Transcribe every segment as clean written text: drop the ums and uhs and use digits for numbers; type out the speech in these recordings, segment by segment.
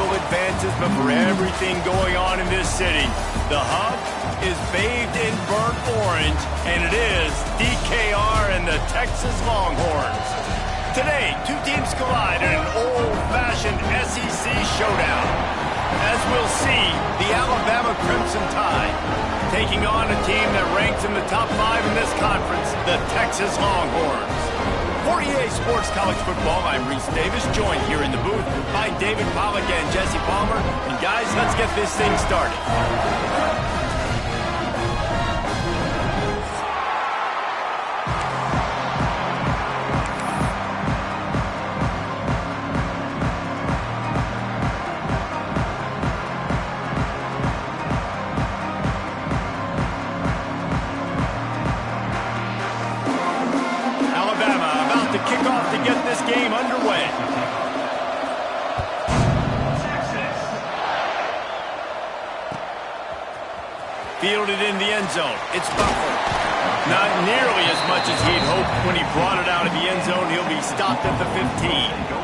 individual advances, but for everything going on in this city, the hub is bathed in burnt orange, and it is DKR and the Texas Longhorns. Today, two teams collide in an old-fashioned SEC showdown. As we'll see, the Alabama Crimson Tide taking on a team that ranks in the top 5 in this conference, the Texas Longhorns. For EA Sports College Football, I'm Reese Davis, joined here in the booth by David Pollack and Jesse Palmer. And guys, let's get this thing started. Game underway. Fielded in the end zone. It's Butler. Not nearly as much as he'd hoped when he brought it out of the end zone. He'll be stopped at the 15.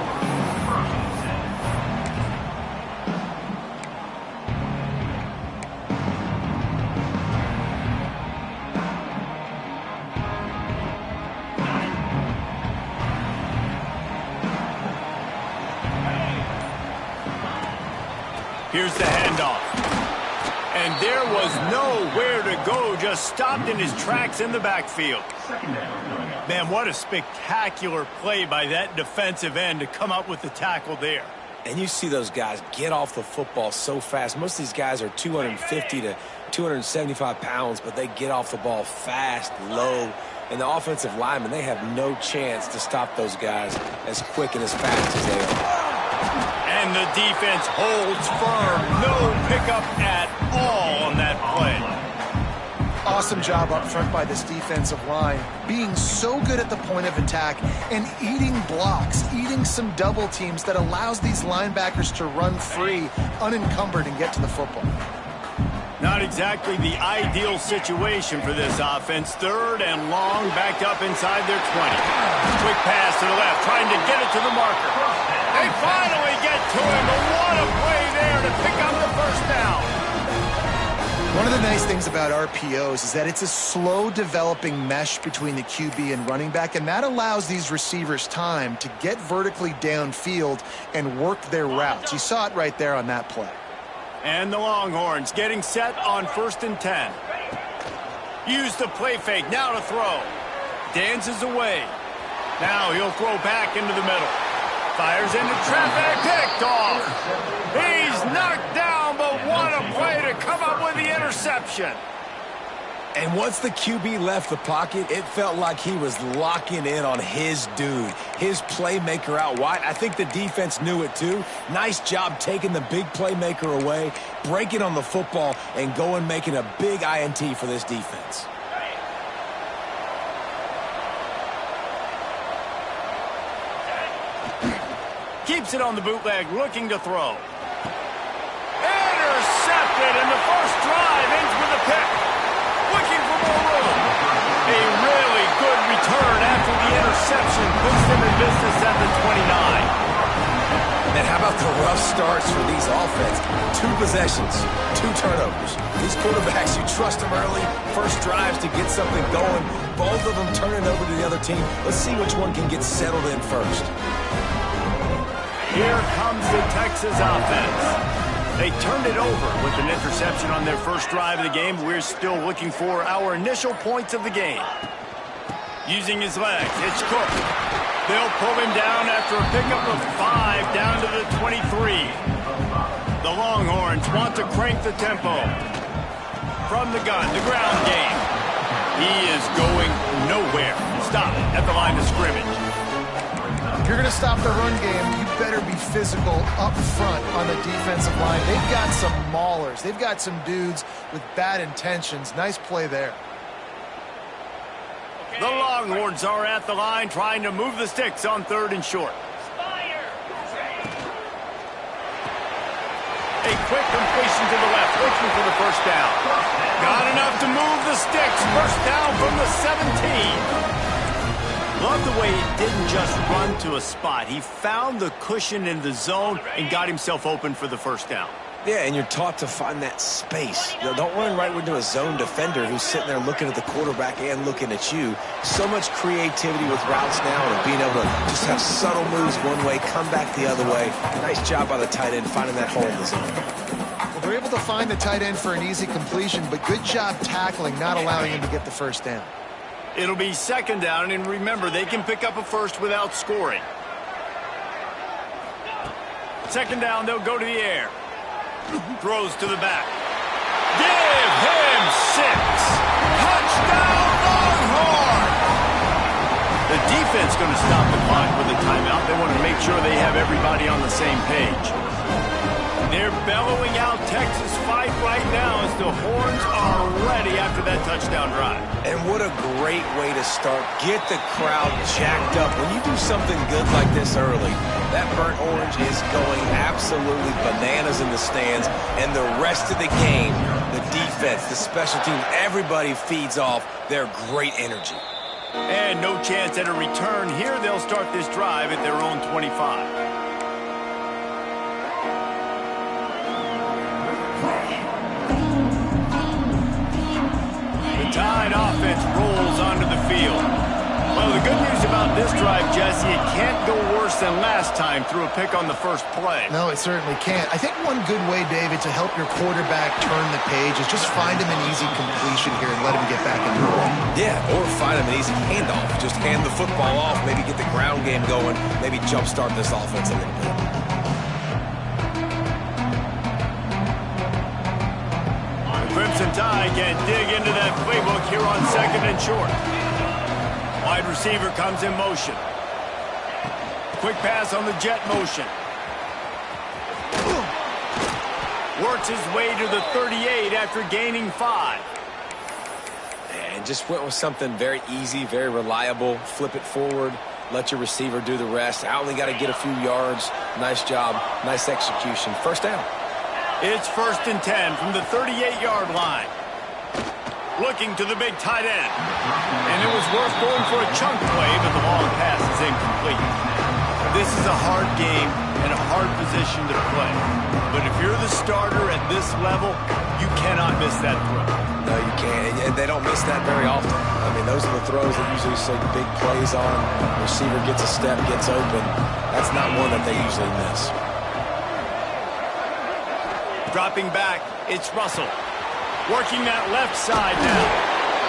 Here's the handoff. And there was nowhere to go, just stopped in his tracks in the backfield. Man, what a spectacular play by that defensive end to come up with the tackle there. And you see those guys get off the football so fast. Most of these guys are 250 to 275 pounds, but they get off the ball fast, low. And the offensive linemen, they have no chance to stop those guys as quick and as fast as they are. And the defense holds firm. No pickup at all on that play. Awesome job up front by this defensive line, being so good at the point of attack and eating blocks, eating some double teams that allows these linebackers to run free, unencumbered, and get to the football. Not exactly the ideal situation for this offense. Third and long, backed up inside their 20. Quick pass to the left, trying to get it to the marker. They finally get to him, but what a play there to pick up the first down. One of the nice things about RPOs is that it's a slow developing mesh between the QB and running back, and that allows these receivers time to get vertically downfield and work their routes. You saw it right there on that play. And the Longhorns getting set on 1st and 10. Use the play fake, now to throw. Dances away. Now he'll throw back into the middle. Fires into traffic, picked off. He's knocked down, but what a play to come up with the interception. And once the QB left the pocket, it felt like he was locking in on his dude, his playmaker out wide. I think the defense knew it too. Nice job taking the big playmaker away, breaking on the football, and going making a big INT for this defense. Keeps it on the bootleg, looking to throw. Intercepted, and the first drive ends with a pick. Looking for more room. A really good return after the interception puts them in business at the 29. And how about the rough starts for these offense? 2 possessions, 2 turnovers. These quarterbacks, you trust them early, first drives to get something going. Both of them turn it over to the other team. Let's see which one can get settled in first. Here comes the Texas offense. They turned it over with an interception on their first drive of the game. We're still looking for our initial points of the game. Using his legs, it's Cook. They'll pull him down after a pickup of 5 down to the 23. The Longhorns want to crank the tempo. From the gun, the ground game. He is going nowhere. Stop at the line of scrimmage. If you're going to stop the run game, you better be physical up front on the defensive line. They've got some maulers. They've got some dudes with bad intentions. Nice play there. The Longhorns are at the line trying to move the sticks on 3rd and short. A quick completion to the left, looking for the first down. Got enough to move the sticks. First down from the 17. Love the way he didn't just run to a spot. He found the cushion in the zone and got himself open for the first down. Yeah, and you're taught to find that space. You know, don't run right into a zone defender who's sitting there looking at the quarterback and looking at you. So much creativity with routes now and being able to just have subtle moves one way, come back the other way. Nice job by the tight end finding that hole in the zone. Well, they're able to find the tight end for an easy completion, but good job tackling, not allowing him to get the first down. It'll be second down, and remember, they can pick up a first without scoring. Second down, they'll go to the air. Throws to the back. Give him 6. Touchdown, Longhorn! The defense going to stop the clock with a timeout. They want to make sure they have everybody on the same page. They're bellowing out Texas fight right now as the Horns are ready after that touchdown drive. And what a great way to start. Get the crowd jacked up. When you do something good like this early, that burnt orange is going absolutely bananas in the stands. And the rest of the game, the defense, the special teams, everybody feeds off their great energy. And no chance at a return here. They'll start this drive at their own 25. Tide offense rolls onto the field. Well, the good news about this drive, Jesse, it can't go worse than last time through a pick on the first play. No, it certainly can't. I think one good way, David, to help your quarterback turn the page is just find him an easy completion here and let him get back into the ball. Yeah, or find him an easy handoff. Just hand the football off, maybe get the ground game going, maybe jumpstart this offense a little bit. Crimson Tide can dig into that playbook here on second and short. Wide receiver comes in motion. Quick pass on the jet motion. Works his way to the 38 after gaining 5. And just went with something very easy, very reliable. Flip it forward. Let your receiver do the rest. I only got to get a few yards. Nice job. Nice execution. First down. It's 1st and 10 from the 38-yard line. Looking to the big tight end. And it was worth going for a chunk play, but the long pass is incomplete. This is a hard game and a hard position to play. But if you're the starter at this level, you cannot miss that throw. No, you can't. And they don't miss that very often. I mean, those are the throws that usually see big plays on. The receiver gets a step, gets open. That's not one that they usually miss. Dropping back, it's Russell. Working that left side now.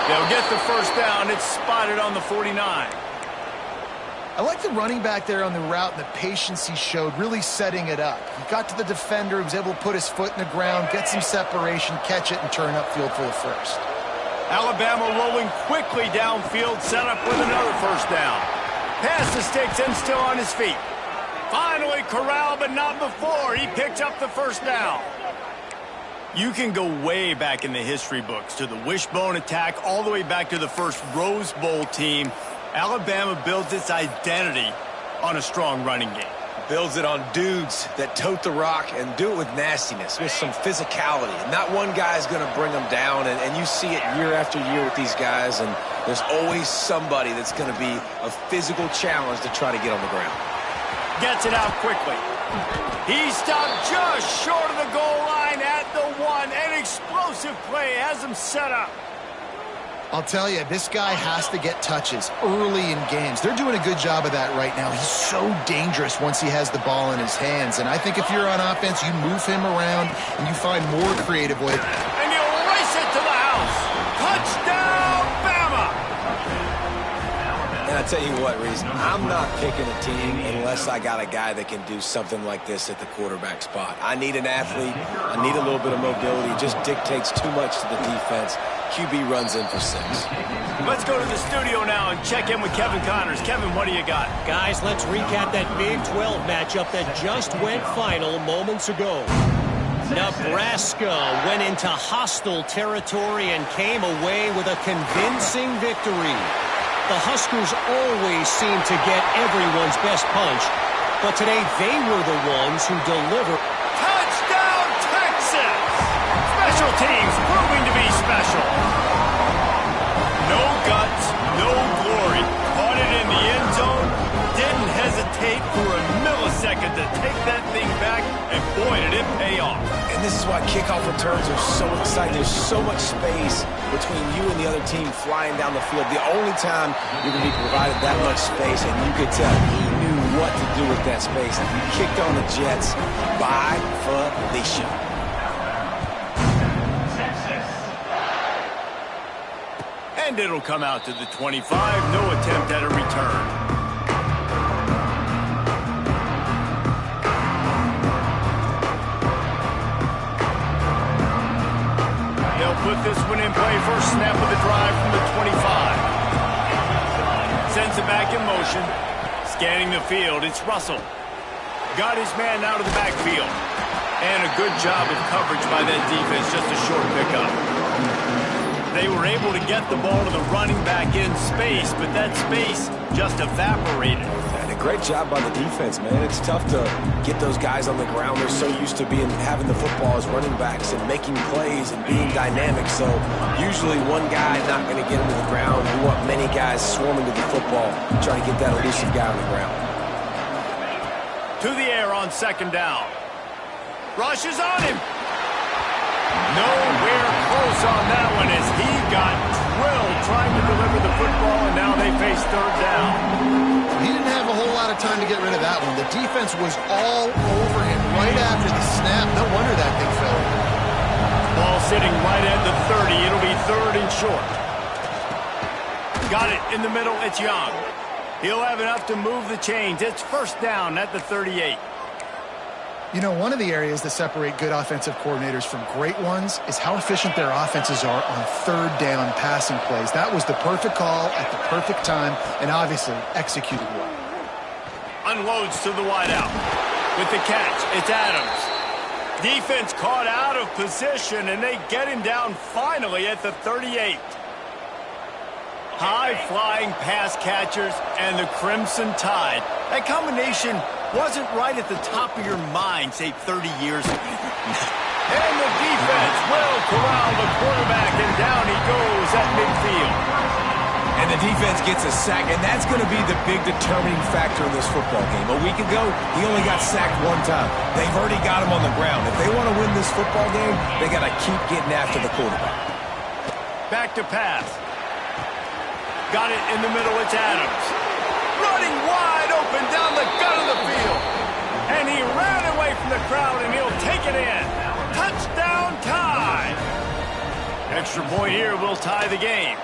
They'll get the first down. It's spotted on the 49. I like the running back there on the route and the patience he showed, really setting it up. He got to the defender, he was able to put his foot in the ground, get some separation, catch it, and turn upfield for the first. Alabama rolling quickly downfield, set up with another first down. Pass to Sticks and still on his feet. Finally corralled, but not before. He picked up the first down. You can go way back in the history books to the wishbone attack all the way back to the first Rose Bowl team. Alabama builds its identity on a strong running game. Builds it on dudes that tote the rock and do it with nastiness, with some physicality. Not one guy is going to bring them down, and you see it year after year with these guys, and there's always somebody that's going to be a physical challenge to try to get on the ground. Gets it out quickly. He stopped just short of the goal line at the 1. An explosive play has him set up. I'll tell you, this guy has to get touches early in games. They're doing a good job of that right now. He's so dangerous once he has the ball in his hands. And I think if you're on offense, you move him around and you find more creative ways. And he'll race it to the house. Touchdown, Bama! And I tell you what, Reese, I'm not picking a team unless I got a guy that can do something like this at the quarterback spot. I need an athlete. I need a little bit of mobility. It just dictates too much to the defense. QB runs in for 6. Let's go to the studio now and check in with Kevin Connors. Kevin, what do you got? Guys, let's recap that Big 12 matchup that just went final moments ago. Nebraska went into hostile territory and came away with a convincing victory. The Huskers always seem to get everyone's best punch, but today they were the ones who delivered. Touchdown, Texas! Special teams proving to be special. No guts, no glory. Caught it in the to take that thing back, and boy, did it pay off. And this is why kickoff returns are so exciting. There's so much space between you and the other team flying down the field. The only time you're going to be provided that much space, and you could tell he knew what to do with that space. He kicked on the Jets by Felicia. And it'll come out to the 25. No attempt at a return. They'll put this one in play. First snap of the drive from the 25. Sends it back in motion. Scanning the field, it's Russell. Got his man out of the backfield. And a good job of coverage by that defense. Just a short pickup. They were able to get the ball to the running back in space, but that space just evaporated. And a great job by the defense, man. It's tough to get those guys on the ground. They're so used to having the football as running backs and making plays and being dynamic. So usually one guy not going to get him to the ground. You want many guys swarming to the football, trying to get that elusive guy on the ground. To the air on second down. Rush is on him. Nowhere close on that one as he got drilled trying to deliver the football, and now they face third down. He didn't have a whole lot of time to get rid of that one. The defense was all over him right after the snap. No wonder that thing fell. Ball sitting right at the 30. It'll be third and short. Got it in the middle. It's Young. He'll have enough to move the chains. It's first down at the 38. You know, one of the areas that separate good offensive coordinators from great ones is how efficient their offenses are on third down passing plays. That was the perfect call at the perfect time and obviously executed well. Unloads to the wideout. With the catch, it's Adams. Defense caught out of position, and they get him down finally at the 38. High-flying pass catchers and the Crimson Tide. That combination wasn't right at the top of your mind, say, 30 years ago. And the defense will corral the quarterback, and down he goes at midfield. And the defense gets a sack, and that's going to be the big determining factor in this football game. A week ago, he only got sacked one time. They've already got him on the ground. If they want to win this football game, they got to keep getting after the quarterback. Back to pass. Got it in the middle, it's Adams. Running wide open down the gut of the field. And he ran away from the crowd, and he'll take it in. Touchdown tie. Extra point here will tie the game.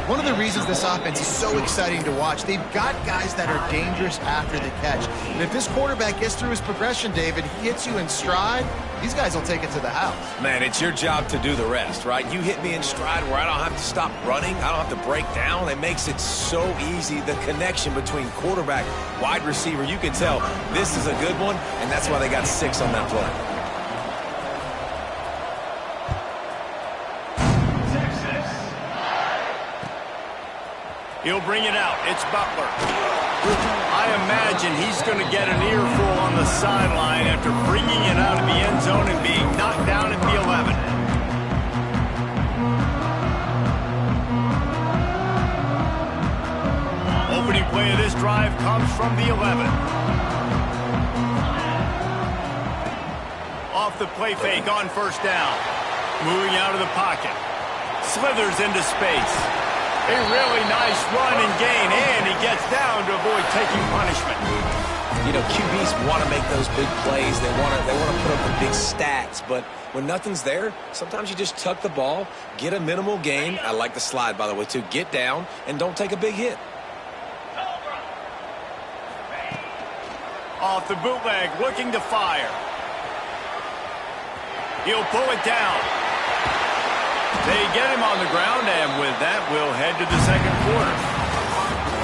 One of the reasons this offense is so exciting to watch, they've got guys that are dangerous after the catch. And if this quarterback gets through his progression, David, he hits you in stride, these guys will take it to the house. Man, it's your job to do the rest, right? You hit me in stride where I don't have to stop running. I don't have to break down. It makes it so easy, the connection between quarterback, wide receiver. You can tell this is a good one, and that's why they got 6 on that play. He'll bring it out. It's Butler. I imagine he's going to get an earful on the sideline after bringing it out of the end zone and being knocked down at the 11. Opening play of this drive comes from the 11. Off the play fake on first down. Moving out of the pocket. Slithers into space. A really nice run and gain, and he gets down to avoid taking punishment. You know, QBs want to make those big plays. They want to put up the big stats, but when nothing's there, sometimes you just tuck the ball, get a minimal gain. I like the slide, by the way, too. Get down and don't take a big hit. Off the bootleg, looking to fire. He'll pull it down. They get him on the ground, and with that, we'll head to the second quarter.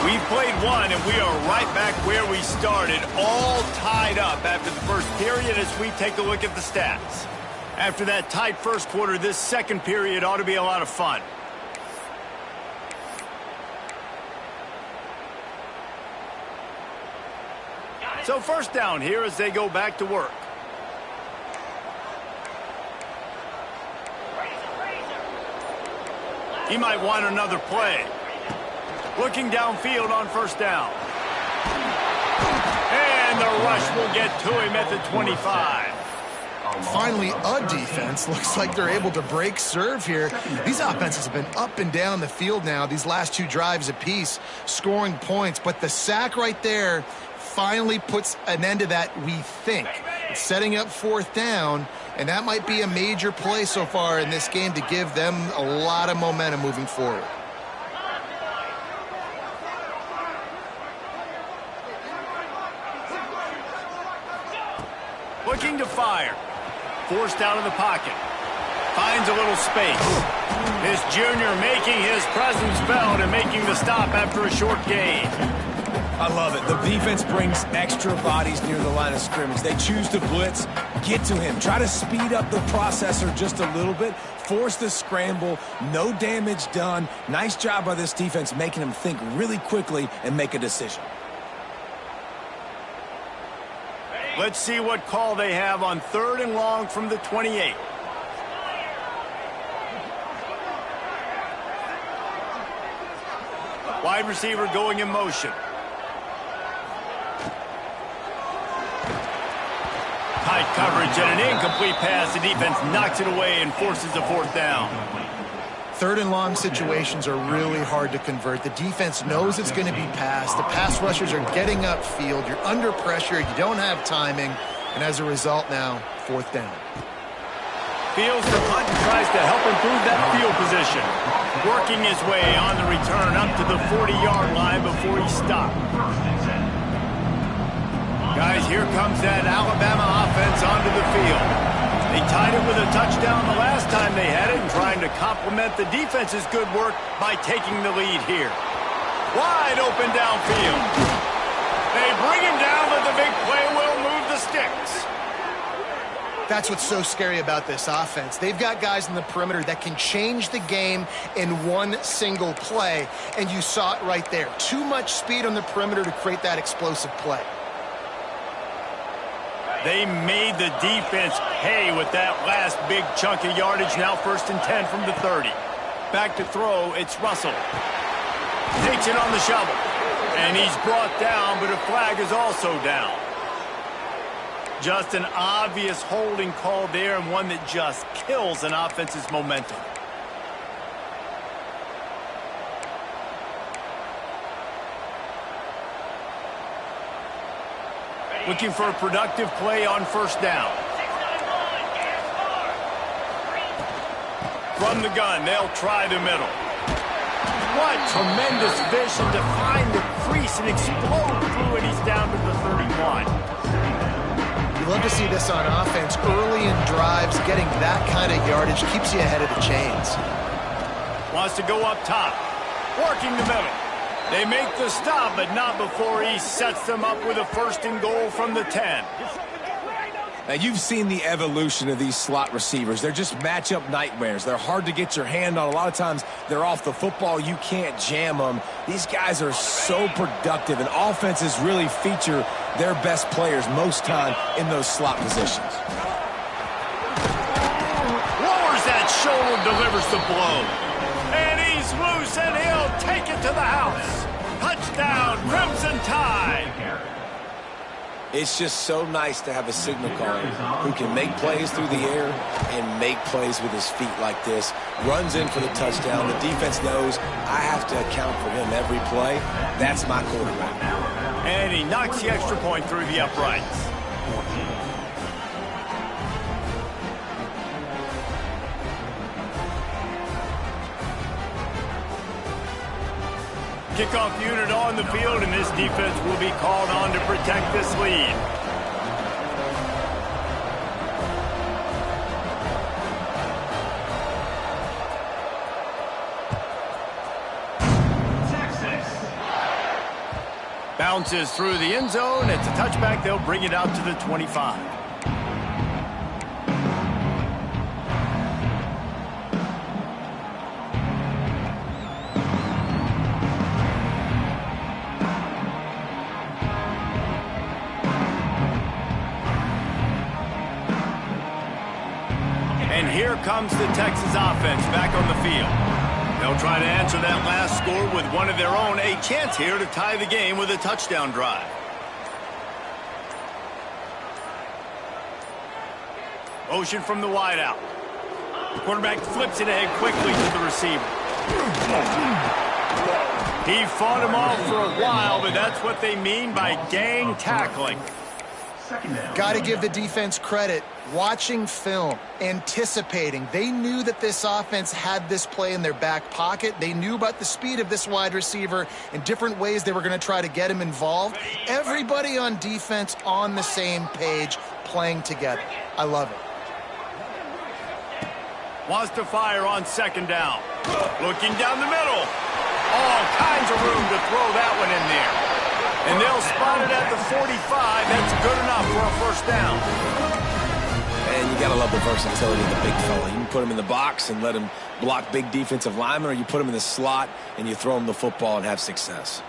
We've played one, and we are right back where we started, all tied up after the first period as we take a look at the stats. After that tight first quarter, this second period ought to be a lot of fun. So first down here as they go back to work. He might want another play. Looking downfield on first down. And the rush will get to him at the 25. Finally, a defense. Looks like they're able to break serve here. These offenses have been up and down the field now, these last 2 drives apiece, scoring points. But the sack right there finally puts an end to that, we think. It's setting up 4th down, and that might be a major play so far in this game to give them a lot of momentum moving forward. Looking to fire. Forced out of the pocket. Finds a little space. This junior making his presence felt and making the stop after a short gain. I love it. The defense brings extra bodies near the line of scrimmage. They choose to blitz, get to him, try to speed up the processor just a little bit, force the scramble, no damage done. Nice job by this defense making him think really quickly and make a decision. Let's see what call they have on 3rd and long from the 28. Wide receiver going in motion. Tight coverage and an incomplete pass. The defense knocks it away and forces a 4th down. 3rd and long situations are really hard to convert. The defense knows it's going to be passed. The pass rushers are getting upfield. You're under pressure. You don't have timing. And as a result now, 4th down. Fields the punt and tries to help improve that field position. Working his way on the return up to the 40-yard line before he stopped. Guys, here comes that Alabama offense onto the field. They tied it with a touchdown the last time they had it and trying to complement the defense's good work by taking the lead here. Wide open downfield. They bring him down, but the big play will move the sticks. That's what's so scary about this offense. They've got guys in the perimeter that can change the game in one single play, and you saw it right there. Too much speed on the perimeter to create that explosive play. They made the defense pay with that last big chunk of yardage. Now 1st and 10 from the 30. Back to throw, it's Russell. Takes it on the shovel. And he's brought down, but a flag is also down. Just an obvious holding call there, and one that just kills an offense's momentum. Looking for a productive play on 1st down. From the gun, they'll try the middle. What tremendous vision to find the crease and explode through it. He's down to the 31. You love to see this on offense. Early in drives, getting that kind of yardage keeps you ahead of the chains. Wants to go up top. Working the middle. They make the stop, but not before he sets them up with a 1st and goal from the 10. Now, you've seen the evolution of these slot receivers. They're just matchup nightmares. They're hard to get your hand on. A lot of times, they're off the football. You can't jam them. These guys are so productive, and offenses really feature their best players most time in those slot positions. Lowers that shoulder, delivers the blow. And he's loose, and he'll take it to the house. Touchdown, Crimson Tide. It's just so nice to have a signal caller who can make plays through the air and make plays with his feet like this. Runs in for the touchdown. The defense knows I have to account for him every play. That's my quarterback. And he knocks the extra point through the uprights. Kickoff unit on the field, and this defense will be called on to protect this lead. Bounces through the end zone. It's a touchback. They'll bring it out to the 25. And here comes the Texas offense back on the field. They'll try to answer that last score with one of their own. A chance here to tie the game with a touchdown drive. Motion from the wideout. The quarterback flips it ahead quickly to the receiver. He fought him off for a while, but that's what they mean by gang tackling. Got to give the defense credit. Watching film, anticipating. They knew that this offense had this play in their back pocket. They knew about the speed of this wide receiver and different ways they were going to try to get him involved. Everybody on defense on the same page, playing together. I love it. Wants to fire on second down. Looking down the middle. All kinds of room to throw that one in there. And they'll spot it at the 45. That's good enough for a first down. And you got to love the versatility of the big fella. You can put him in the box and let him block big defensive linemen, or you put him in the slot and you throw him the football and have success.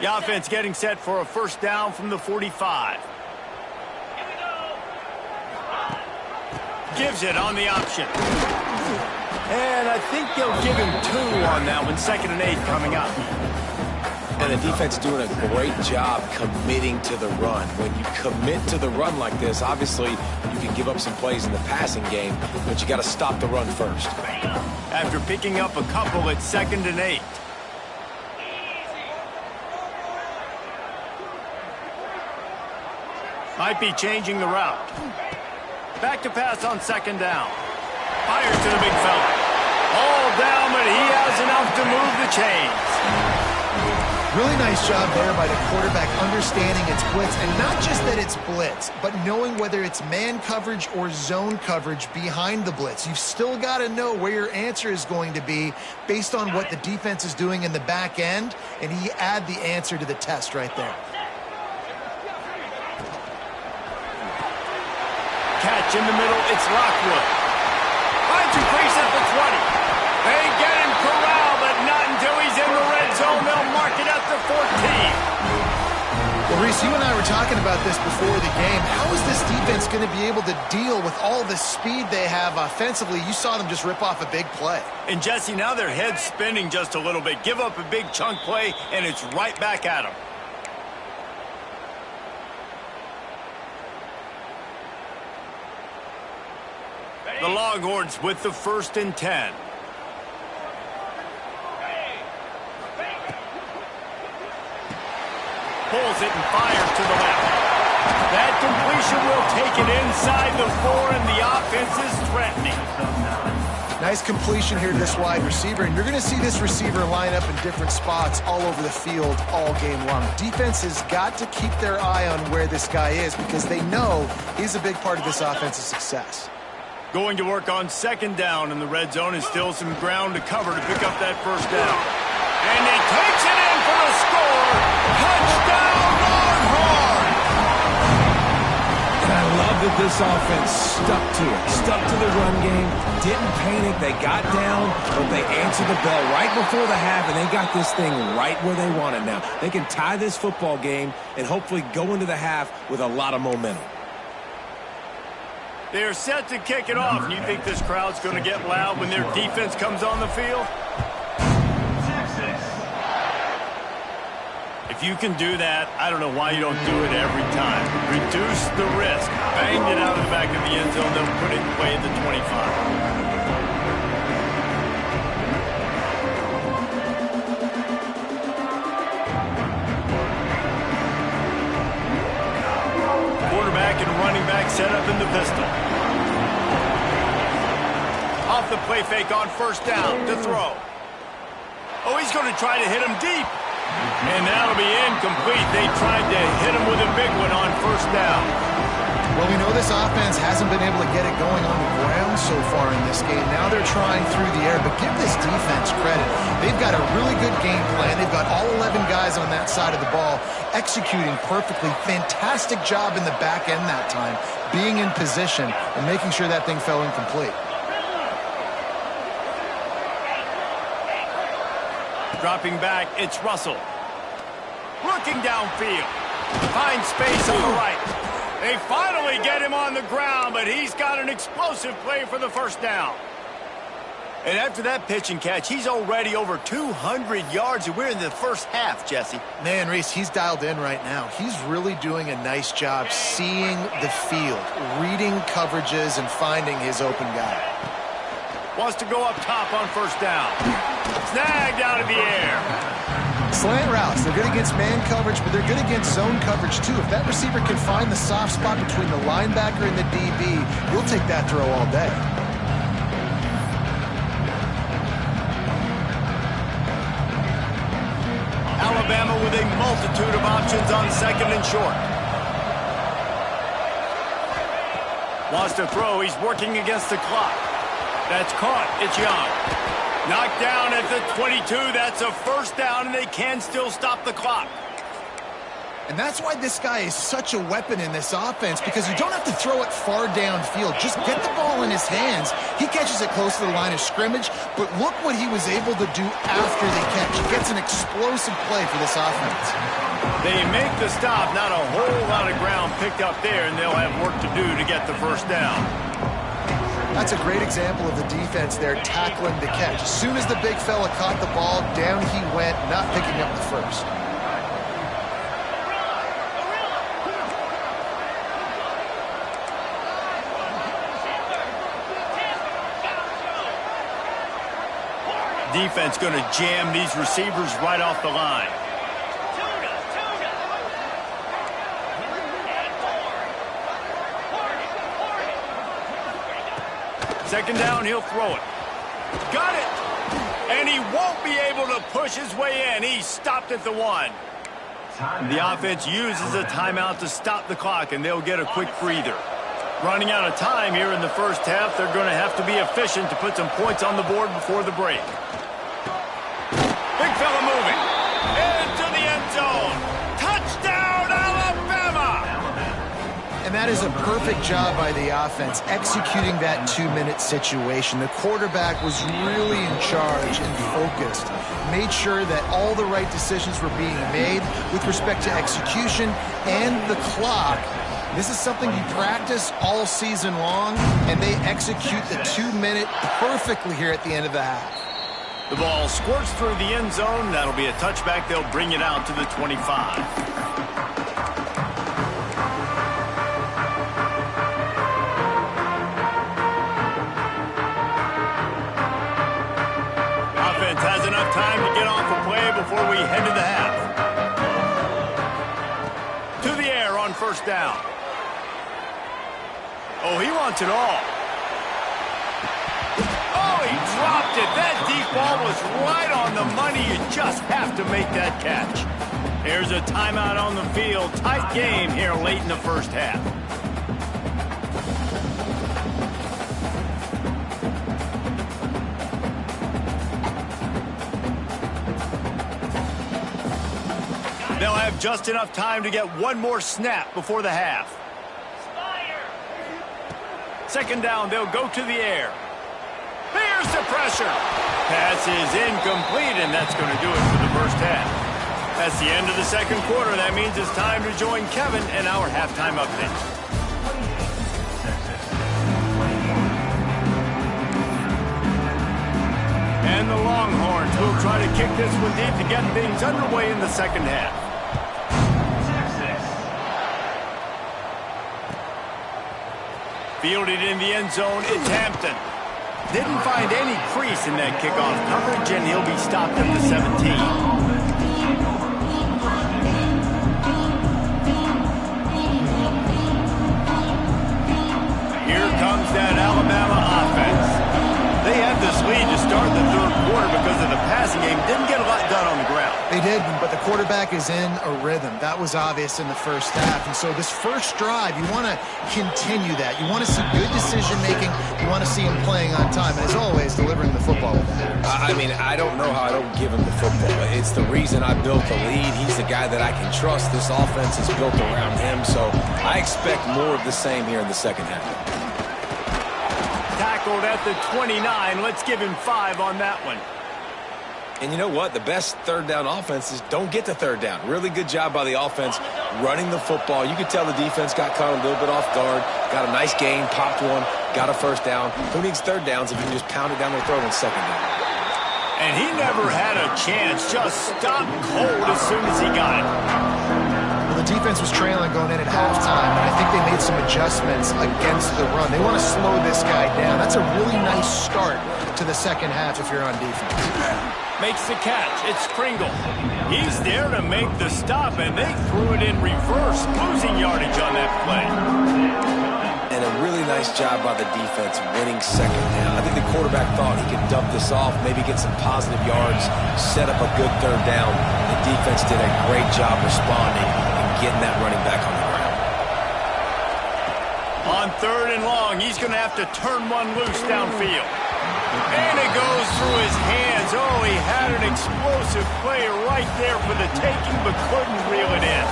The offense getting set for a first down from the 45. Gives it on the option. And I think they'll give him 2 on that one. 2nd and 8 coming up. And the defense doing a great job committing to the run. When you commit to the run like this, obviously you can give up some plays in the passing game, but you got to stop the run first. After picking up a couple, it's 2nd and 8. Might be changing the route. Back to pass on 2nd down. Fires to the big fella. All down, but he has enough to move the chains. Really nice job there by the quarterback understanding it's blitz, and not just that it's blitz, but knowing whether it's man coverage or zone coverage behind the blitz. You've still got to know where your answer is going to be based on what the defense is doing in the back end, and he add the answer to the test right there. Catch in the middle, it's Lockwood. Finds a crease at the 20. They get him corralled, but not until he's in the red zone. They'll mark it at the 14. Well, Reese, you and I were talking about this before the game. How is this defense going to be able to deal with all the speed they have offensively? You saw them just rip off a big play. And Jesse, now their head's spinning just a little bit. Give up a big chunk play, and it's right back at them. The Longhorns with the 1st and 10. Pulls it and fires to the left. That completion will take it inside the 4, and the offense is threatening. Nice completion here to this wide receiver, and you're going to see this receiver line up in different spots all over the field all game long. Defense has got to keep their eye on where this guy is because they know he's a big part of this offense's success. Going to work on 2nd down in the red zone, and still some ground to cover to pick up that first down. And he takes it in for the score. Touchdown, Longhorn! And I love that this offense stuck to it. Stuck to the run game. Didn't panic. They got down, but they answered the bell right before the half, and they got this thing right where they want it now. They can tie this football game and hopefully go into the half with a lot of momentum. They are set to kick it off. You think this crowd's going to get loud when their defense comes on the field? If you can do that, I don't know why you don't do it every time. Reduce the risk. Banged it out of the back of the end zone. They'll put it in play at the 25. And running back set up in the pistol. Off the play fake on 1st down to throw. Oh, he's going to try to hit him deep. And that'll be incomplete. They tried to hit him with a big one on 1st down. Well, we know this offense hasn't been able to get it going on the ground so far in this game. Now they're trying through the air, but give this defense credit. They've got a really good game plan. They've got all 11 guys on that side of the ball executing perfectly. Fantastic job in the back end that time, being in position and making sure that thing fell incomplete. Dropping back, it's Russell. Looking downfield. Finds space on the right. They finally get him on the ground, but he's got an explosive play for the first down. And after that pitch and catch, he's already over 200 yards, and we're in the first half, Jesse. Man, Reese, he's dialed in right now. He's really doing a nice job seeing the field, reading coverages, and finding his open guy. Wants to go up top on first down. Snagged out of the air. Slant routes, they're good against man coverage, but they're good against zone coverage too. If that receiver can find the soft spot between the linebacker and the DB, he'll take that throw all day. Alabama with a multitude of options on second and short. Wants to throw. He's working against the clock. That's caught. It's Young. Knocked down at the 22. That's a first down, and they can still stop the clock. And that's why this guy is such a weapon in this offense, because you don't have to throw it far downfield. Just get the ball in his hands. He catches it close to the line of scrimmage, but look what he was able to do after the catch. He gets an explosive play for this offense. They make the stop. Not a whole lot of ground picked up there, and they'll have work to do to get the first down. That's a great example of the defense there tackling the catch. As soon as the big fella caught the ball, down he went, not picking up the first. Defense going to jam these receivers right off the line. Second down, he'll throw it. Got it! And he won't be able to push his way in. He's stopped at the 1. The offense uses a timeout to stop the clock, and they'll get a quick breather. Running out of time here in the first half, they're going to have to be efficient to put some points on the board before the break. Big fella moving. Into the end zone. Touchdown, Alabama! And that is a perfect job by the offense, executing that 2-minute situation. The quarterback was really in charge and focused. Made sure that all the right decisions were being made with respect to execution and the clock. This is something you practice all season long, and they execute the 2-minute perfectly here at the end of the half. The ball squirts through the end zone. That'll be a touchback. They'll bring it out to the 25. Offense has enough time to get off a play before we head to the half. To the air on first down. Oh, he wants it all. Oh, he dropped it. That deep ball was right on the money. You just have to make that catch. There's a timeout on the field. Tight game here late in the first half. They'll have just enough time to get one more snap before the half. Second down, they'll go to the air. There's the pressure. Pass is incomplete, and that's going to do it for the first half. That's the end of the second quarter. That means it's time to join Kevin in our halftime update. And the Longhorns will try to kick this one deep to get things underway in the second half. Fielded in the end zone, it's Hampton. Didn't find any crease in that kickoff coverage, and he'll be stopped at the 17. Here comes that Alabama offense. They had this lead to start the third quarter because of the passing game. Didn't get a lot done on the ground. They did, but the quarterback is in a rhythm. That was obvious in the first half. And so this first drive, you want to continue that. You want to see good decision-making. You want to see him playing on time. And as always, delivering the football with that. I mean, I don't know how I don't give him the football. It's the reason I built the lead. He's the guy that I can trust. This offense is built around him. So I expect more of the same here in the second half. Tackled at the 29. Let's give him 5 on that one. And you know what? The best third down offenses don't get to third down. Really good job by the offense running the football. You could tell the defense got caught a little bit off guard, got a nice gain, popped one, got a first down. Who needs third downs if you can just pound it down their throat on second down? And he never had a chance, just stopped cold as soon as he got it. Well, the defense was trailing going in at halftime, and I think they made some adjustments against the run. They want to slow this guy down. That's a really nice start to the second half if you're on defense. Makes the catch. It's Pringle. He's there to make the stop, and they threw it in reverse, losing yardage on that play. And a really nice job by the defense winning second down. I think the quarterback thought he could dump this off, maybe get some positive yards, set up a good third down. The defense did a great job responding and getting that running back on the ground. On third and long, he's going to have to turn one loose downfield. And it goes through his hands. Oh, he had an explosive play right there for the taking, but couldn't reel it in.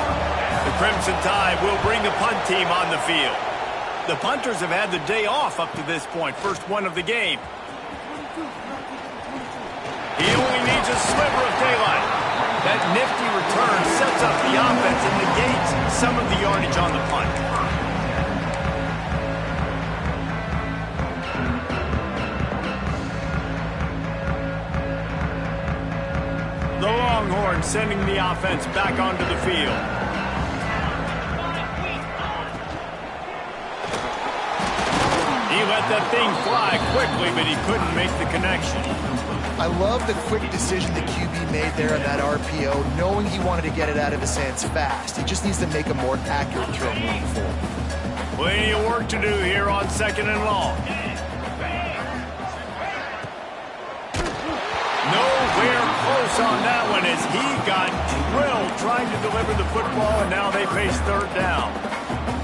The Crimson Tide will bring the punt team on the field. The punters have had the day off up to this point, first one of the game. He only needs a sliver of daylight. That nifty return sets up the offense and negates some of the yardage on the punt. The Longhorns sending the offense back onto the field. He let that thing fly quickly, but he couldn't make the connection. I love the quick decision the QB made there on that RPO, knowing he wanted to get it out of his hands fast. He just needs to make a more accurate throw moving forward. Plenty of work to do here on second and long. Nowhere close on that one as he got drilled trying to deliver the football, and now they face third down.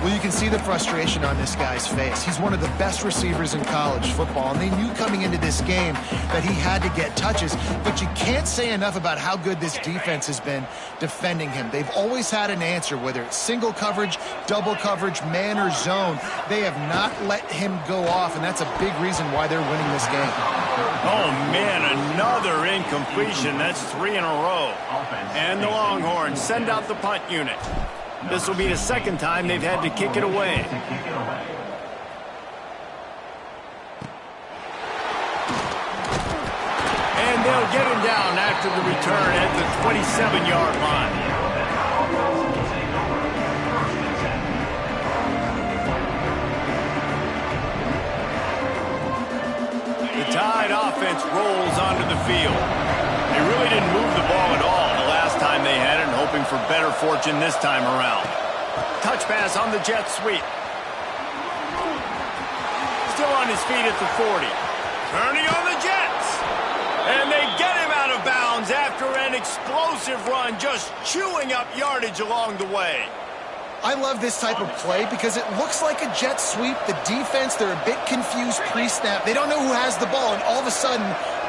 Well, you can see the frustration on this guy's face. He's one of the best receivers in college football, and they knew coming into this game that he had to get touches, but you can't say enough about how good this defense has been defending him. They've always had an answer, whether it's single coverage, double coverage, man or zone. They have not let him go off, and that's a big reason why they're winning this game. Oh, man, another incompletion. That's 3 in a row. And the Longhorns send out the punt unit. This will be the second time they've had to kick it away. And they'll get him down after the return at the 27-yard line. The Tide offense rolls onto the field. They really didn't move the ball at all the last time they had it, and hoping for better fortune this time around. Touch pass on the jet sweep. Still on his feet at the 40. Turning on the Jets. And they get him out of bounds after an explosive run, just chewing up yardage along the way. I love this type of play because it looks like a jet sweep. The defense, they're a bit confused pre-snap. They don't know who has the ball, and all of a sudden,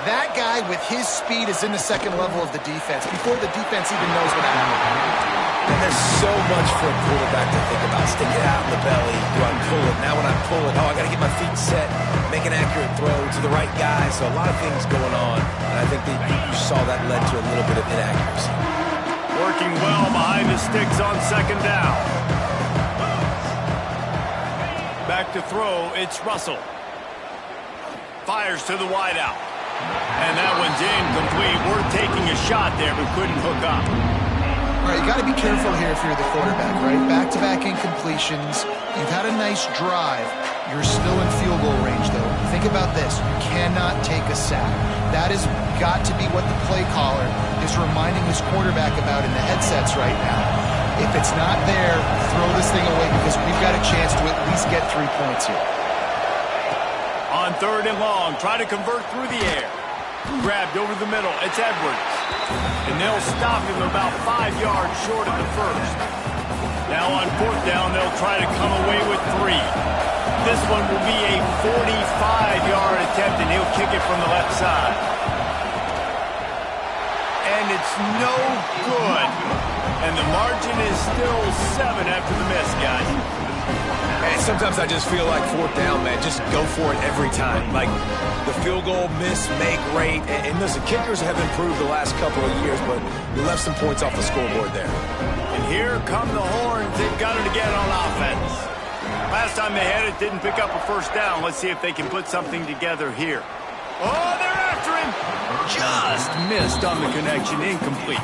that guy with his speed is in the second level of the defense before the defense even knows what happened. And there's so much for a quarterback to think about. Stick it out in the belly. Do I pull it? Now when I pull it, I got to get my feet set, make an accurate throw to the right guy. So a lot of things going on, and I think that you saw that led to a little bit of inaccuracy. Working well behind the sticks on second down. Back to throw, it's Russell. Fires to the wideout. And that one's incomplete. We're taking a shot there, but couldn't hook up. All right, you got to be careful here if you're the quarterback, right? Back-to-back incompletions. You've had a nice drive. You're still in field goal range, though. Think about this. You cannot take a sack. That has got to be what the play caller is reminding his quarterback about in the headsets right now. If it's not there, throw this thing away because we've got a chance to at least get 3 points here. On third and long, try to convert through the air. Grabbed over the middle, it's Edwards. And they'll stop him about 5 yards short of the first. Now on fourth down, they'll try to come away with 3. This one will be a 45-yard attempt, and he'll kick it from the left side. And it's no good. And the margin is still 7 after the miss, guys. And it's Sometimes I just feel like fourth down, man. Just go for it every time. Like the field goal miss, make rate. And listen, kickers have improved the last couple of years, but we left some points off the scoreboard there. And here come the Horns. They've got it again on offense. Last time they had it, didn't pick up a first down. Let's see if they can put something together here. Oh, they're after him. Just missed on the connection. Incomplete.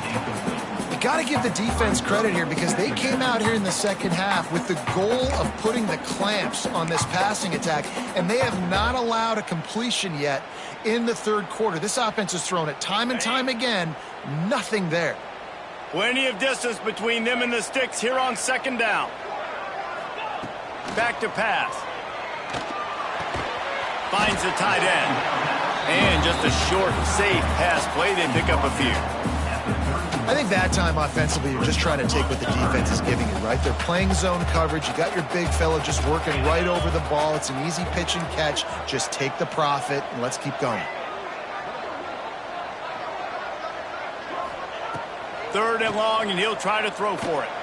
You got to give the defense credit here because they came out here in the second half with the goal of putting the clamps on this passing attack, and they have not allowed a completion yet in the third quarter. This offense has thrown it time and time again. Nothing there. Plenty of distance between them and the sticks here on second down. Back to pass. Finds the tight end. And just a short, safe pass play. They pick up a few. I think that time offensively, you're just trying to take what the defense is giving you, right? They're playing zone coverage. You got your big fella just working right over the ball. It's an easy pitch and catch. Just take the profit, and let's keep going. Third and long, and he'll try to throw for it.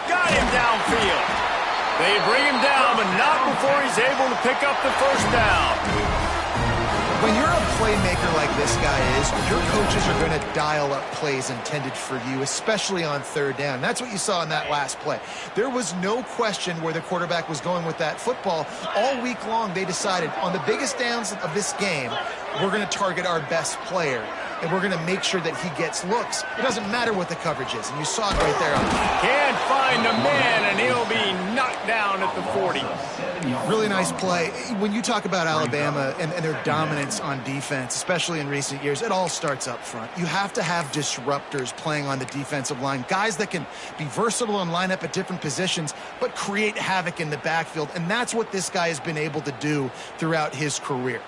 Got him downfield. They bring him down, but not before he's able to pick up the first down. When you're a playmaker like this guy is, your coaches are going to dial up plays intended for you, especially on third down. That's what you saw in that last play. There was no question where the quarterback was going with that football. All week long, they decided on the biggest downs of this game, we're going to target our best player, and we're going to make sure that he gets looks. It doesn't matter what the coverage is, and you saw it right there. Can't find the man, and he'll be knocked down at the 40. Really nice play. When you talk about Alabama and their dominance on defense, especially in recent years, it all starts up front. You have to have disruptors playing on the defensive line, guys that can be versatile and line up at different positions, but create havoc in the backfield, and that's what this guy has been able to do throughout his career.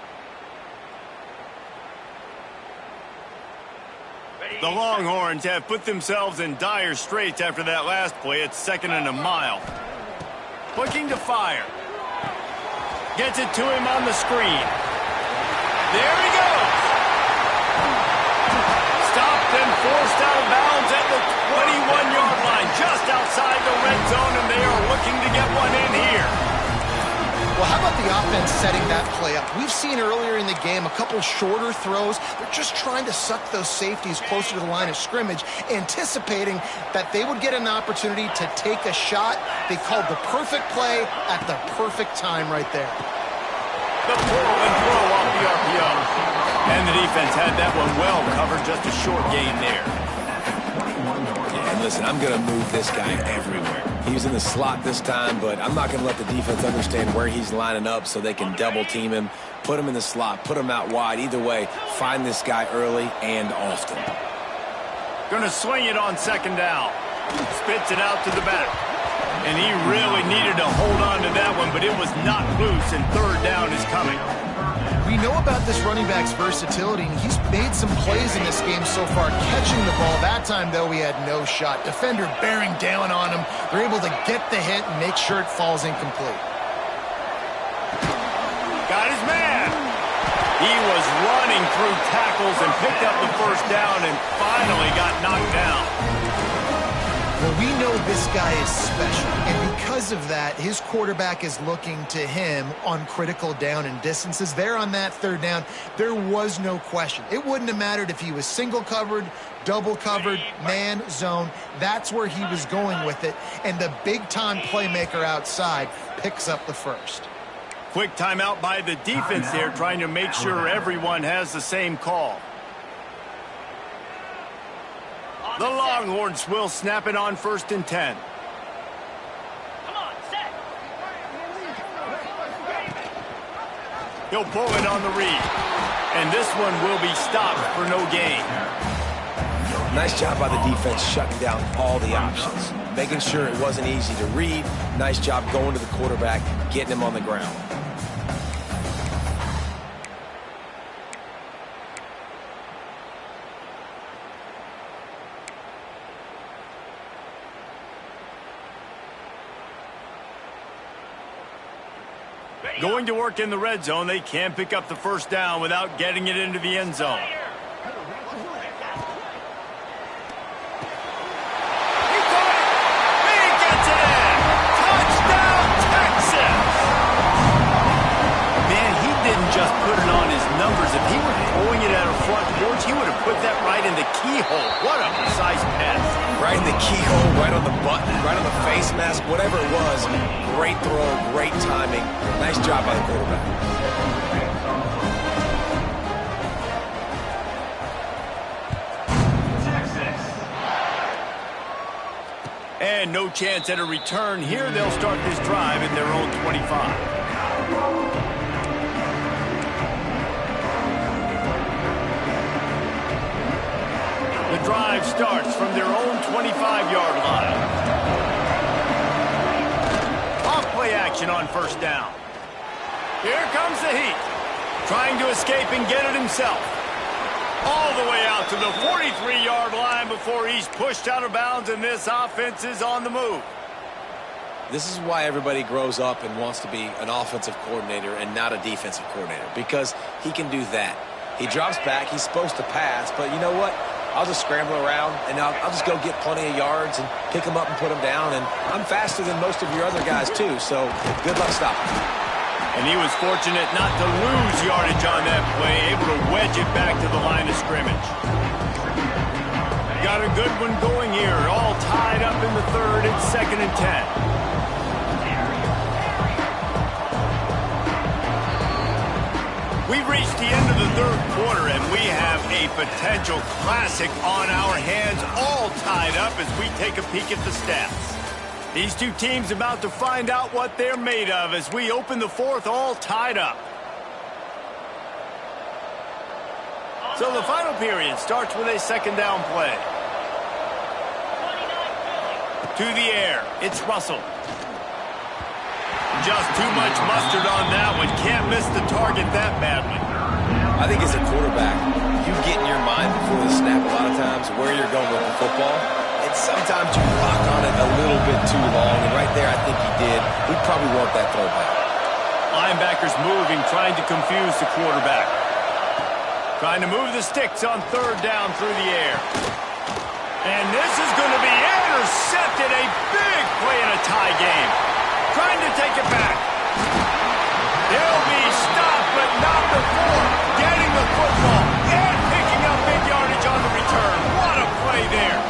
The Longhorns have put themselves in dire straits after that last play. It's second and a mile. Looking to fire. Gets it to him on the screen. There he goes. Stopped and forced out of bounds at the 21-yard line, just outside the red zone, and they are looking to get one in here. Well, how about the offense setting that play up? We've seen earlier in the game a couple shorter throws. They're just trying to suck those safeties closer to the line of scrimmage, anticipating that they would get an opportunity to take a shot. They called the perfect play at the perfect time right there. The pull and throw off the RPO. And the defense had that one well covered, just a short gain there. Yeah, and listen, I'm going to move this guy everywhere. He was in the slot this time, but I'm not going to let the defense understand where he's lining up so they can double team him, put him in the slot, put him out wide. Either way, find this guy early and often. Going to swing it on second down. Spits it out to the back. And he really needed to hold on to that one, but it was not loose, and third down is coming. We know about this running back's versatility, and he's made some plays in this game so far, catching the ball. That time, though, he had no shot. Defender bearing down on him. They're able to get the hit and make sure it falls incomplete. Got his man. He was running through tackles and picked up the first down and finally got knocked down. Well, we know this guy is special, and because of that, his quarterback is looking to him on critical down and distances. There on that third down, there was no question. It wouldn't have mattered if he was single covered, double covered, man, zone. That's where he was going with it, and the big-time playmaker outside picks up the first. Quick timeout by the defense there, trying to make sure everyone has the same call. The Longhorns will snap it on 1st and 10. Come on, set. He'll pull it on the read. And this one will be stopped for no gain. Nice job by the defense shutting down all the options, making sure it wasn't easy to read. Nice job going to the quarterback, getting him on the ground. Going to work in the red zone. They can't pick up the first down without getting it into the end zone. He gets it in. Touchdown, keyhole. What a precise pass. Right in the keyhole, right on the button, right on the face mask, whatever it was. Great throw, great timing. Nice job by the quarterback. And no chance at a return here. They'll start this drive at their own 25. The drive starts from their own 25-yard line. Off play action on first down. Here comes the heat. Trying to escape and get it himself. All the way out to the 43-yard line before he's pushed out of bounds, and this offense is on the move. This is why everybody grows up and wants to be an offensive coordinator and not a defensive coordinator, because he can do that. He drops back, he's supposed to pass, but you know what? I'll just scramble around, and I'll just go get plenty of yards and pick them up and put them down, and I'm faster than most of your other guys too, so good luck stopping me. And he was fortunate not to lose yardage on that play, able to wedge it back to the line of scrimmage. Got a good one going here, all tied up in the third. It's 2nd and 10. We've reached the end of the third quarter, and we have a potential classic on our hands, all tied up as we take a peek at the stats. These two teams about to find out what they're made of as we open the fourth, all tied up. So the final period starts with a 2nd down play. To the air, it's Russell. Just too much mustard on that one. Can't miss the target that badly. I think as a quarterback, you get in your mind before the snap a lot of times where you're going with the football. And sometimes you lock on it a little bit too long, and right there I think he did. He probably want that throwback. Linebackers moving, trying to confuse the quarterback. Trying to move the sticks on 3rd down through the air. And this is going to be intercepted. A big play in a tie game. Trying to take it back. He'll be stopped, but not before getting the football and picking up big yardage on the return. What a play there.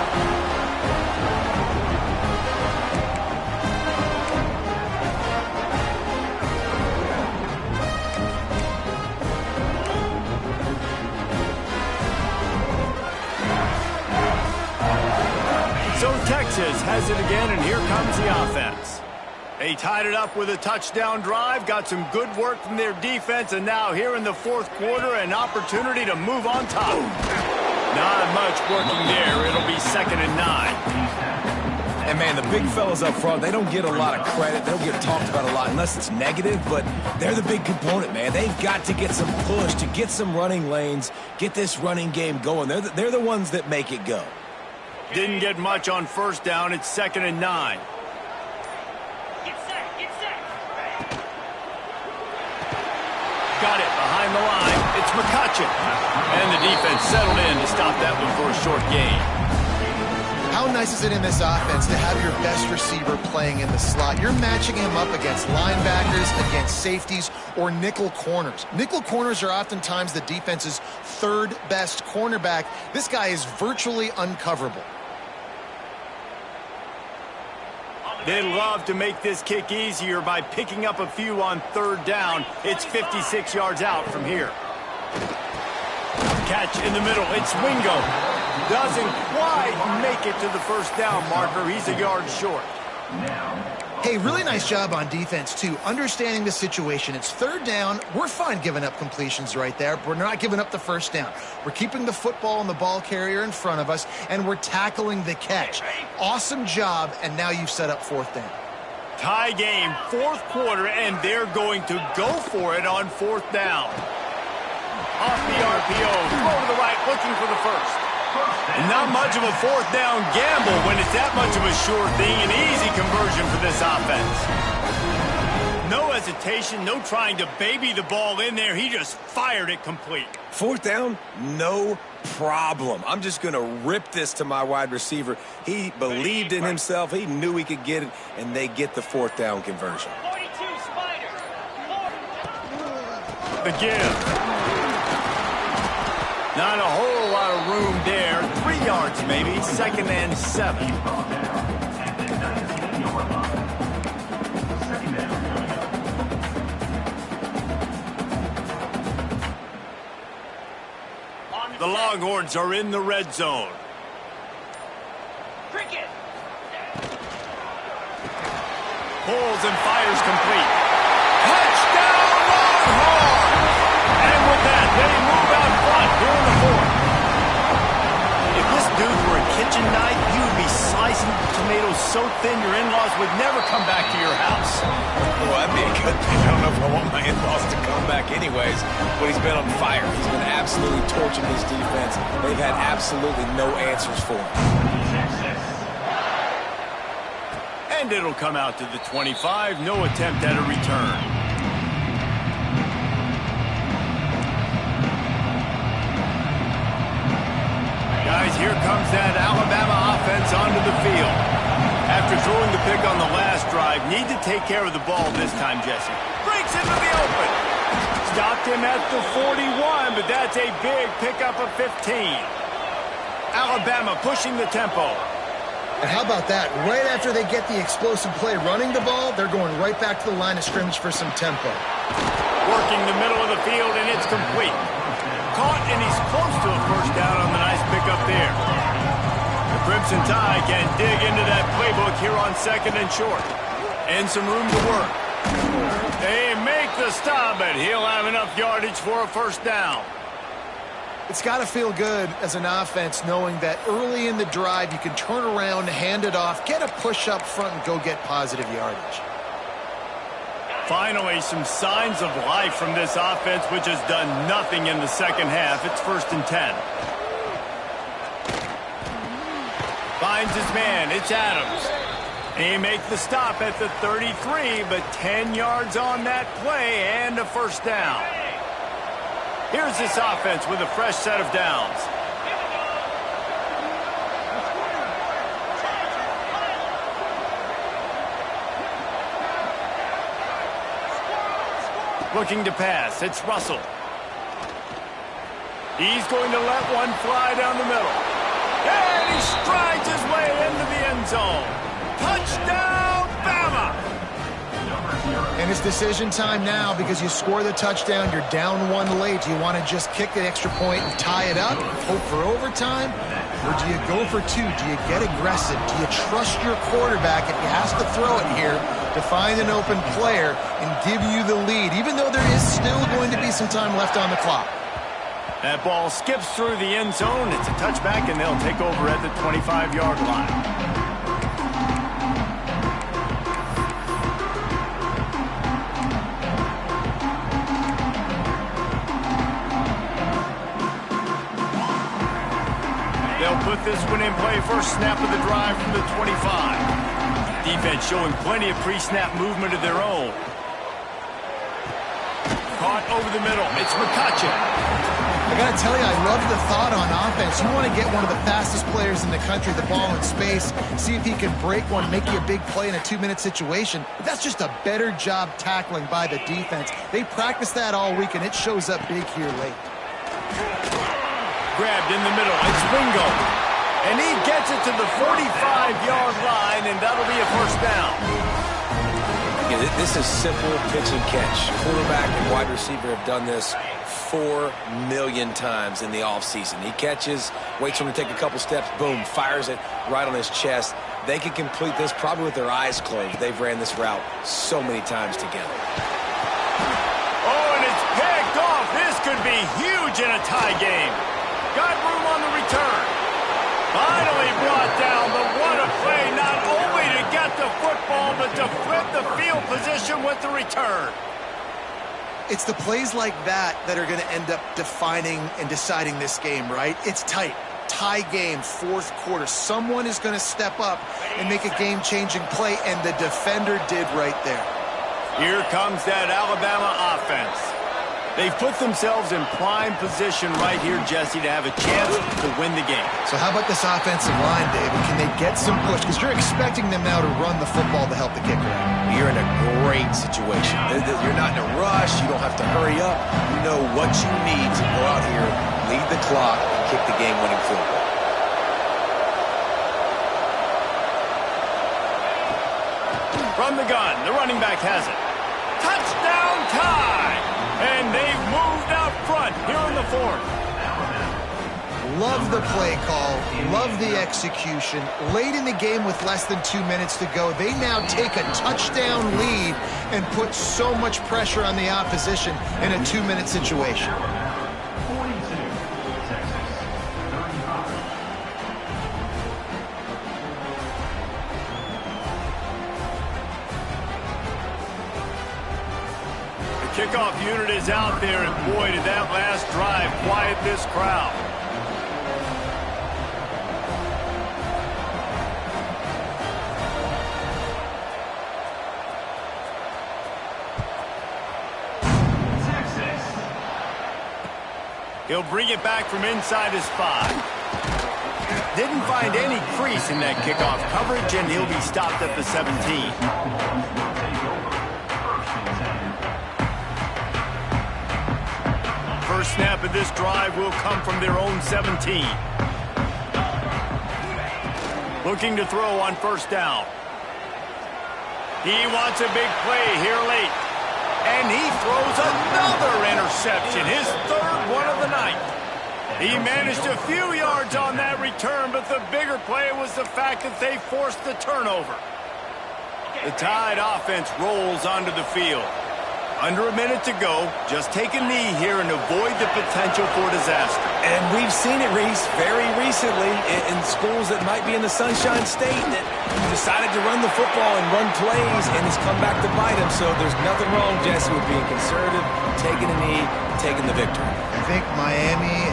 So Texas has it again, and here comes the offense. They tied it up with a touchdown drive, got some good work from their defense, and now here in the fourth quarter, an opportunity to move on top. Not much working there. It'll be 2nd and 9. And, man, the big fellas up front, they don't get a lot of credit. They don't get talked about a lot unless it's negative, but they're the big component, man. They've got to get some push, to get some running lanes, get this running game going. They're the ones that make it go. Didn't get much on first down. It's 2nd and 9. Get set, get set. Got it behind the line. It's McCutcheon. And the defense settled in to stop that one for a short gain. How nice is it in this offense to have your best receiver playing in the slot? You're matching him up against linebackers, against safeties, or nickel corners. Nickel corners are oftentimes the defense's 3rd best cornerback. This guy is virtually uncoverable. They'd love to make this kick easier by picking up a few on 3rd down. It's 56 yards out from here. Catch in the middle. It's Wingo. Doesn't quite make it to the first down marker. He's a yard short. Hey, really nice job on defense, too. Understanding the situation. It's 3rd down. We're fine giving up completions right there. We're not giving up the first down. We're keeping the football and the ball carrier in front of us, and we're tackling the catch. Awesome job, and now you've set up 4th down. Tie game, 4th quarter, and they're going to go for it on 4th down. Off the RPO, throw to the right, looking for the first. And not much of a 4th down gamble when it's that much of a sure thing. An easy conversion for this offense. No hesitation, no trying to baby the ball in there. He just fired it complete. 4th down, no problem. I'm just going to rip this to my wide receiver. He believed in himself. He knew he could get it, and they get the 4th down conversion. 42, Spider. The give. Not a whole lot of room there. 3 3 yards maybe, 2nd and 7. The Longhorns are in the red zone. Cricket. Pulls and fires complete. Touchdown Longhorns! And with that, they move out front here in the 4th. If this dude were a kitchen knife, he would be slicing tomatoes so thin your in-laws would never come back to your house. Well, that'd be a good thing. I don't know if I want my in-laws to come back anyways, but he's been on fire. He's been absolutely torching this defense. They've had absolutely no answers for him. And it'll come out to the 25. No attempt at a return. Guys, here comes that Alabama offense onto the field. After throwing the pick on the last drive, need to take care of the ball this time, Jesse. Breaks into the open. Stopped him at the 41, but that's a big pickup of 15. Alabama pushing the tempo. And how about that? Right after they get the explosive play running the ball, they're going right back to the line of scrimmage for some tempo. Working the middle of the field, and it's complete. Caught, and he's close to a first down on the nice pickup there. The Crimson Tide can dig into that playbook here on 2nd and short. And some room to work. They make the stop, but he'll have enough yardage for a first down. It's got to feel good as an offense knowing that early in the drive you can turn around, hand it off, get a push up front, and go get positive yardage. Finally, some signs of life from this offense, which has done nothing in the second half. It's 1st and 10. Finds his man. It's Adams. He makes the stop at the 33, but 10 yards on that play and a first down. Here's this offense with a fresh set of downs. Looking to pass. It's Russell. He's going to let one fly down the middle. And he strides his way into the end zone. Touchdown, Bama! And it's decision time now because you score the touchdown, you're down 1 late. Do you want to just kick the extra point and tie it up, hope for overtime? Or do you go for 2? Do you get aggressive? Do you trust your quarterback if he has to throw it here to find an open player and give you the lead, even though there is still going to be some time left on the clock? That ball skips through the end zone. It's a touchback, and they'll take over at the 25-yard line. They'll put this one in play. First snap of the drive from the 25. Defense showing plenty of pre-snap movement of their own. Caught over the middle. It's McCutcheon. I got to tell you, I love the thought on offense. You want to get one of the fastest players in the country the ball in space, see if he can break one, make you a big play in a 2-minute situation. But that's just a better job tackling by the defense. They practice that all week, and it shows up big here late. Grabbed in the middle. It's Wingo. And he gets it to the 45-yard line, and that'll be a first down. Yeah, this is simple pitch and catch. Quarterback and wide receiver have done this 4 million times in the offseason. He catches, waits for him to take a couple steps, boom, fires it right on his chest. They can complete this probably with their eyes closed. They've ran this route so many times together. Oh, and it's picked off. This could be huge in a tie game. Got room on the return. Finally brought down, but what a play, not only to get the football, but to flip the field position with the return. It's the plays like that that are going to end up defining and deciding this game, right? It's tight. Tie game, 4th quarter. Someone is going to step up and make a game-changing play, and the defender did right there. Here comes that Alabama offense. They've put themselves in prime position right here, Jesse, to have a chance to win the game. So how about this offensive line, David? Can they get some push? Because you're expecting them now to run the football to help the kicker out. You're in a great situation. You're not in a rush. You don't have to hurry up. You know what you need to go out here, lead the clock, and kick the game-winning field goal. From the gun, the running back has it. Touchdown tie! And they've moved out front here in the fourth. Love the play call, love the execution. Late in the game with less than 2 minutes to go, they now take a touchdown lead and put so much pressure on the opposition in a 2-minute situation. The kickoff unit is out there, and boy, did that last drive quiet this crowd. He'll bring it back from inside his 5. Didn't find any crease in that kickoff coverage, and he'll be stopped at the 17. First snap of this drive will come from their own 17. Looking to throw on first down. He wants a big play here late. And he throws another interception, his third one of the night. He managed a few yards on that return, but the bigger play was the fact that they forced the turnover. The Tide offense rolls onto the field. Under a minute to go, just take a knee here and avoid the potential for disaster. And we've seen it, Reese, very recently in schools that might be in the Sunshine State that decided to run the football and run plays, and it's come back to bite them. So there's nothing wrong, Jesse, with being conservative, taking a knee, taking the victory. I think Miami